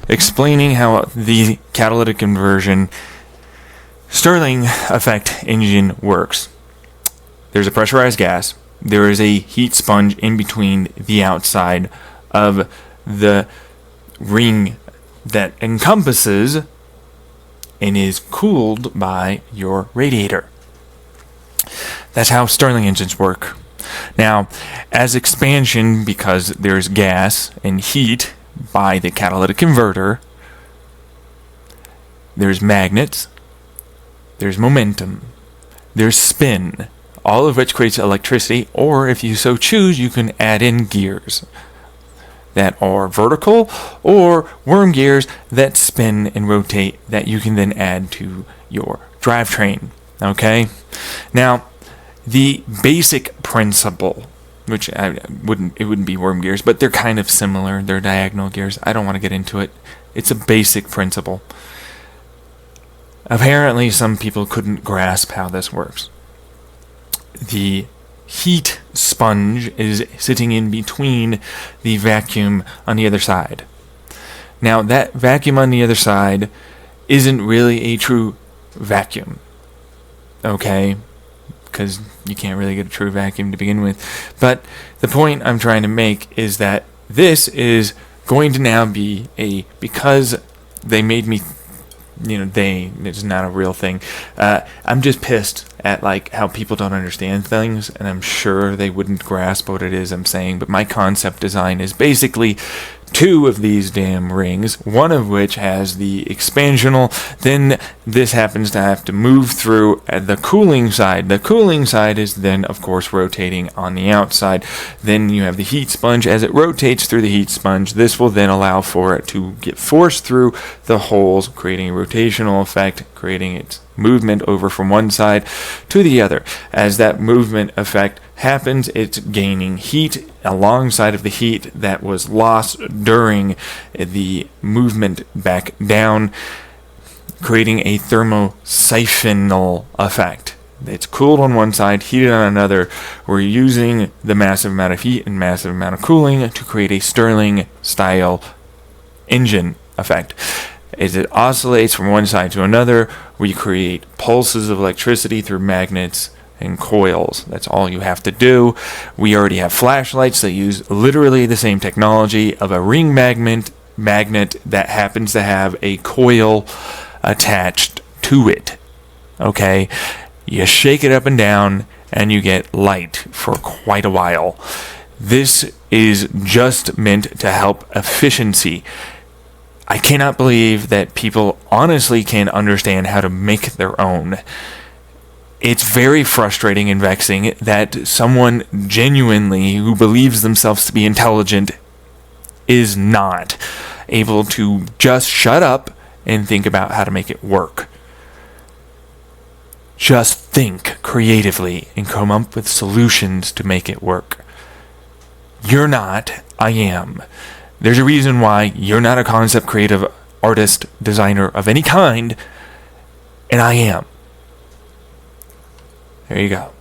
explaining how the catalytic conversion stirling effect engine works. There's a pressurized gas. There is a heat sponge in between the outside of the ring that encompasses and is cooled by your radiator. That's how stirling engines work. Now, as expansion, because there's gas and heat by the catalytic converter, there's magnets, there's momentum, there's spin, all of which creates electricity, or if you so choose, you can add in gears that are vertical or worm gears that spin and rotate that you can then add to your drivetrain. Okay? Now, the basic principle, which it wouldn't be worm gears, but they're kind of similar. They're diagonal gears. I don't want to get into it. It's a basic principle. Apparently, some people couldn't grasp how this works. The heat sponge is sitting in between the vacuum on the other side. Now, that vacuum on the other side isn't really a true vacuum. Okay? Because you can't really get a true vacuum to begin with. But the point I'm trying to make is that this is going to now be because they made me, it's not a real thing. I'm just pissed at how people don't understand things, and I'm sure they wouldn't grasp what it is I'm saying, but my concept design is basically two of these damn rings, one of which has the expansional, then this happens to have to move through the cooling side. The cooling side is then, of course, rotating on the outside. Then you have the heat sponge. As it rotates through the heat sponge, this will then allow for it to get forced through the holes, creating a rotational effect, creating its movement over from one side to the other. As that movement effect happens, it's gaining heat alongside of the heat that was lost during the movement back down, creating a thermosiphonal effect. It's cooled on one side, heated on another. We're using the massive amount of heat and massive amount of cooling to create a stirling style engine effect. As it oscillates from one side to another, we create pulses of electricity through magnets and coils. That's all you have to do. We already have flashlights that use literally the same technology of a ring magnet that happens to have a coil attached to it. Okay? You shake it up and down and you get light for quite a while. This is just meant to help efficiency. I cannot believe that people honestly can understand how to make their own. It's very frustrating and vexing that someone genuinely who believes themselves to be intelligent is not able to just shut up and think about how to make it work. Just think creatively and come up with solutions to make it work. You're not, I am. There's a reason why you're not a concept creative artist, designer of any kind, and I am. There you go.